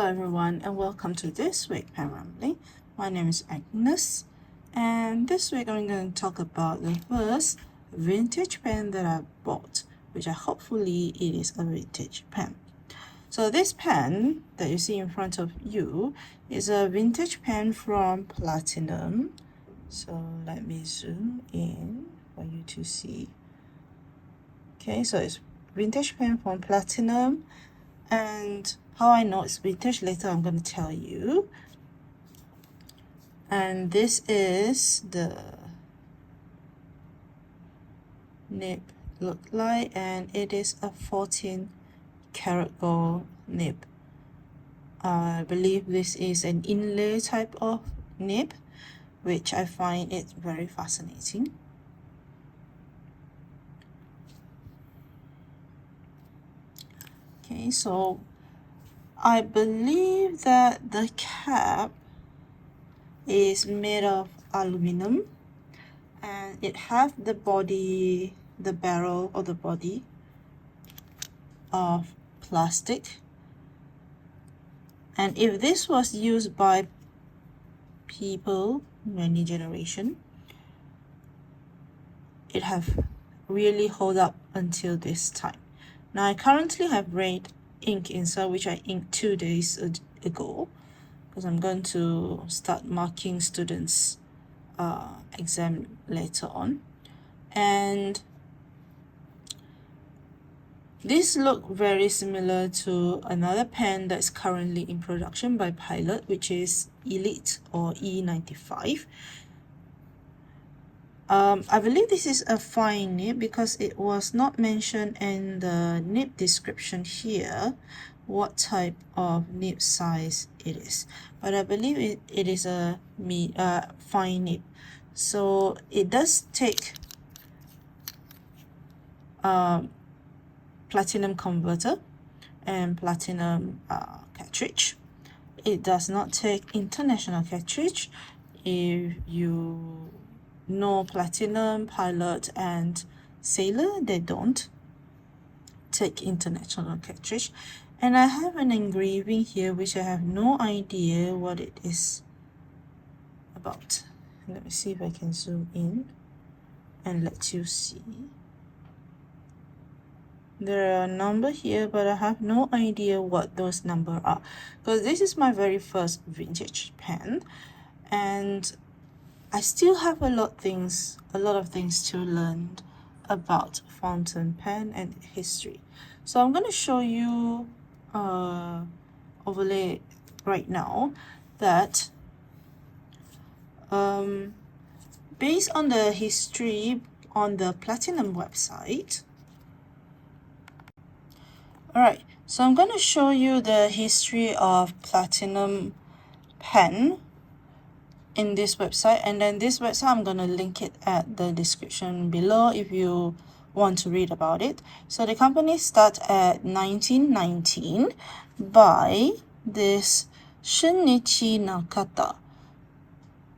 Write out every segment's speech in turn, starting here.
everyone, and welcome to this week Pen Rambling. My name is Agnes, and this week I'm going to talk about the first vintage pen that I bought, which hopefully it is a vintage pen. So this pen that you see in front of you is a vintage pen from Platinum. So let me zoom in for you to see. Okay, so it's vintage pen from Platinum, and how I know it's vintage later I'm going to tell you. And this is the nib look like, and it is a 14 karat gold nib. I believe this is an inlay type of nib, which I find it very fascinating. Okay, so I believe that the cap is made of aluminum, and it have the body, the barrel or the body of plastic. And if this was used by people many generation, it have really hold up until this time. Now I currently have red ink inside, which I inked 2 days ago, because I'm going to start marking students exam later on. And this look very similar to another pen that's currently in production by Pilot, which is Elite or E95. I believe this is a fine nib because it was not mentioned in the nib description here what type of nib size it is, but I believe it is a fine nib. So it does take platinum converter and platinum cartridge. It does not take international cartridge. If you know Platinum, Pilot and Sailor, they don't take international cartridge. And I have an engraving here which I have no idea what it is about. Let me see if I can zoom in and let you see. There are a number here, but I have no idea what those numbers are, because this is my very first vintage pen, and I still have a lot of things to learn about fountain pen and history. So I'm going to show you overlay right now that based on the history on the Platinum website. Alright, so I'm going to show you the history of Platinum pen in this website, and then this website I'm going to link it at the description below if you want to read about it. So the company started at 1919 by this Shinichi Nakata.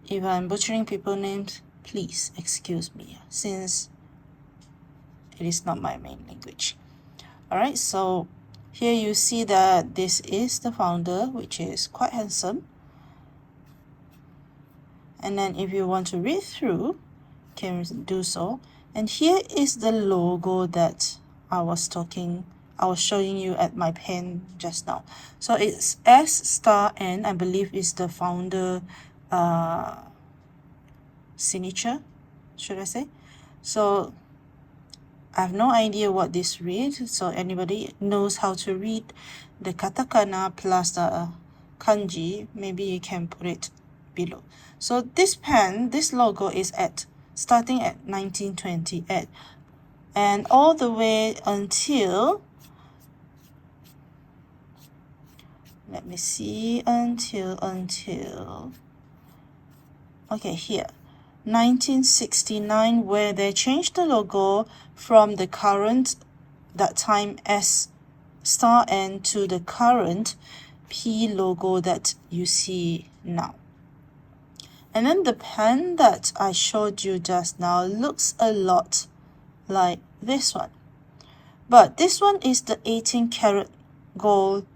If I'm butchering people names, please excuse me, since it is not my main language. Alright, so here you see that this is the founder, which is quite handsome. And then if you want to read through, can do so. And here is the logo that I was showing you at my pen just now. So it's S*N, I believe is the founder signature, should I say. So I have no idea what this reads, so anybody knows how to read the katakana plus the kanji, maybe you can put it below. So this pen, this logo is starting at 1928 and all the way until, let me see, until okay, here 1969, where they changed the logo from the current, that time S*N, to the current P logo that you see now. And then the pen that I showed you just now looks a lot like this one, but this one is the 18 karat gold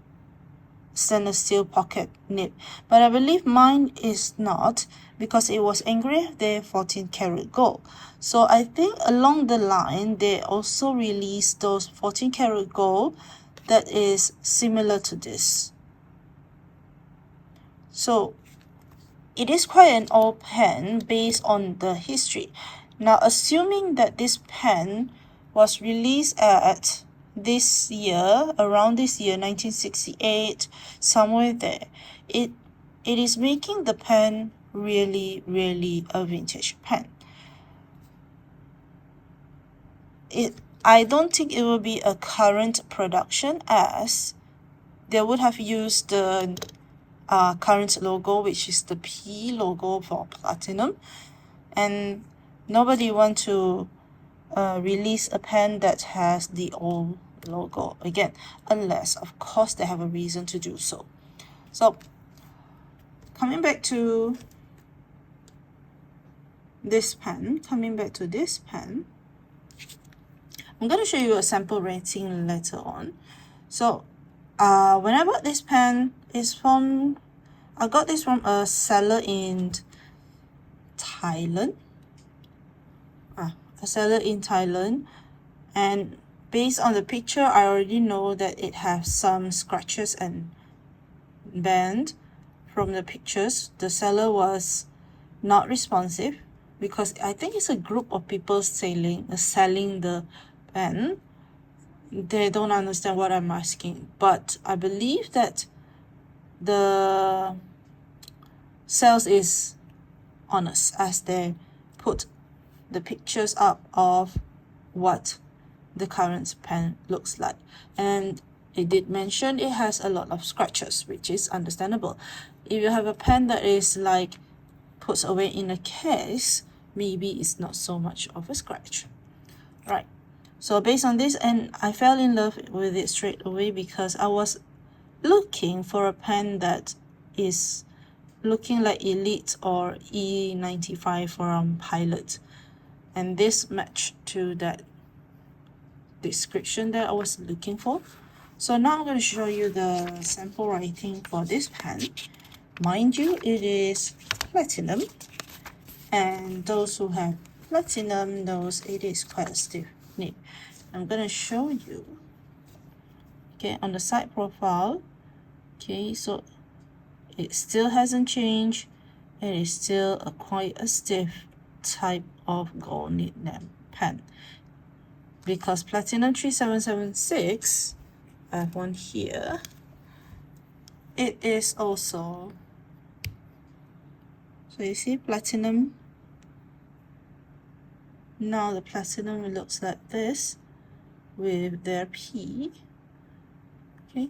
stainless steel pocket nib, but I believe mine is not, because it was engraved there 14 karat gold. So I think along the line they also released those 14 karat gold that is similar to this. So it is quite an old pen based on the history. Now, assuming that this pen was released at this year, around this year, 1968, somewhere there, it is making the pen really a vintage pen. I don't think it will be a current production, as they would have used the current logo, which is the P logo for Platinum, and nobody want to release a pen that has the old logo again, unless of course they have a reason to do so. So coming back to this pen, I'm going to show you a sample rating later on. So when I bought this pen, I got this from a seller in Thailand. And based on the picture, I already know that it has some scratches and bend from the pictures. The seller was not responsive, because I think it's a group of people selling the pen. They don't understand what I'm asking, but I believe that the sales is honest, as they put the pictures up of what the current pen looks like, and it did mention it has a lot of scratches, which is understandable. If you have a pen that is like put away in a case, maybe it's not so much of a scratch, right? So based on this, and I fell in love with it straight away, because I was looking for a pen that is looking like Elite or E95 from Pilot, and this matched to that description that I was looking for. So now I'm going to show you the sample writing for this pen. Mind you, it is platinum, and those who have platinum knows it is quite a stiff nib. I'm going to show you, okay, on the side profile. Okay, so it still hasn't changed. It is still quite a stiff type of gold nib pen, because Platinum 3776, I have one here, it is also, so you see platinum. Now the platinum looks like this with their P. Okay,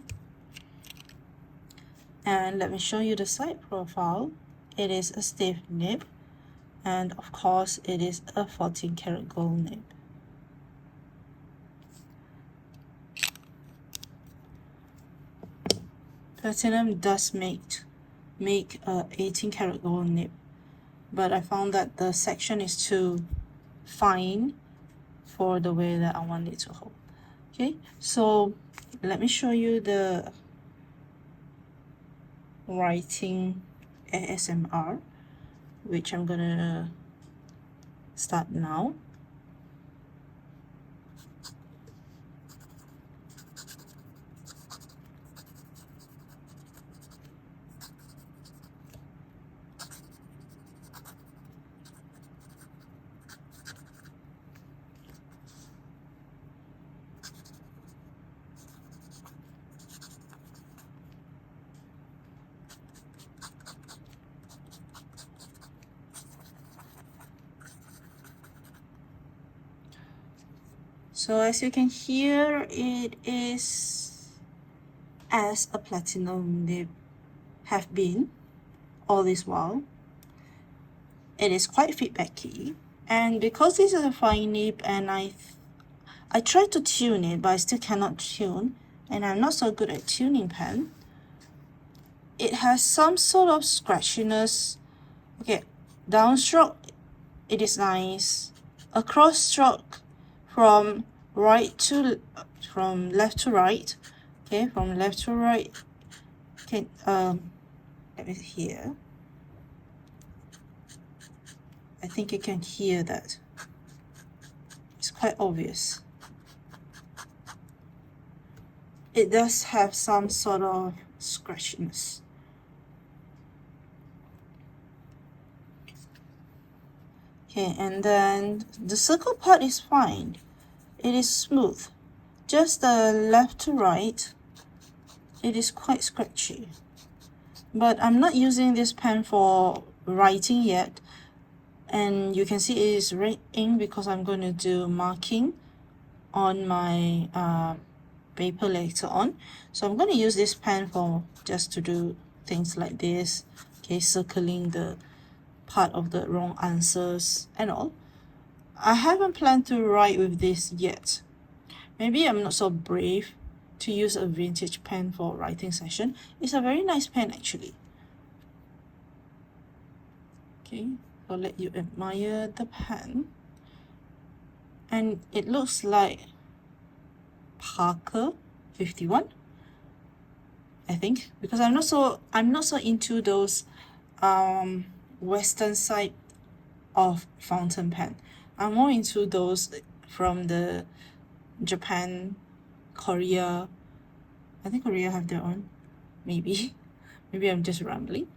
and let me show you the side profile. It is a stiff nib, and of course it is a 14 karat gold nib. Platinum does make a 18 karat gold nib, but I found that the section is too fine for the way that I want it to hold. Okay, so let me show you the writing ASMR, which I'm gonna start now. So as you can hear, it is as a platinum nib have been all this while. It is quite feedbacky, and because this is a fine nib, and I tried to tune it, but I still cannot tune, and I'm not so good at tuning pen. It has some sort of scratchiness. Okay, downstroke, it is nice. Across stroke, from left to right, okay, from left to right, Okay, let me hear. I think you can hear that. It's quite obvious. It does have some sort of scratchiness. Okay, and then the circle part is fine. It is smooth. Just the left to right, it is quite scratchy. But I'm not using this pen for writing yet. And you can see it is red ink because I'm going to do marking on my paper later on. So I'm going to use this pen for just to do things like this. Okay, circling the part of the wrong answers and all. I haven't planned to write with this yet. Maybe I'm not so brave to use a vintage pen for writing session. It's a very nice pen actually. Okay, I'll let you admire the pen. And it looks like Parker 51, I think, because I'm not so into those western side of fountain pen. I'm more into those from the Japan, Korea. I think Korea have their own, maybe. Maybe I'm just rambling.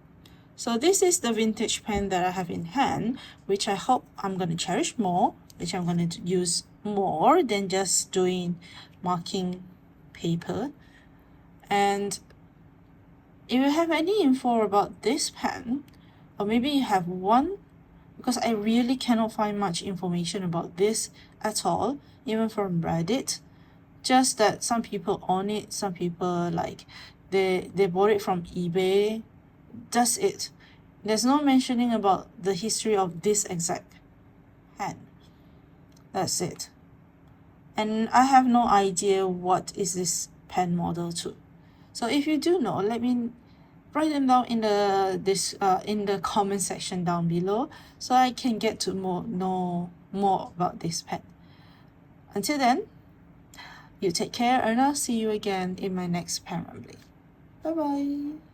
So this is the vintage pen that I have in hand, which I hope I'm going to cherish more, which I'm going to use more than just doing marking paper. And if you have any info about this pen, or maybe you have one, because I really cannot find much information about this at all, even from Reddit. Just that some people own it, some people like they bought it from eBay. That's it. There's no mentioning about the history of this exact pen. That's it. And I have no idea what is this pen model to. So if you do know, let me write them down in the comment section down below, so I can get to know more about this pen. Until then, you take care, and I'll see you again in my next pen rambling. Bye bye.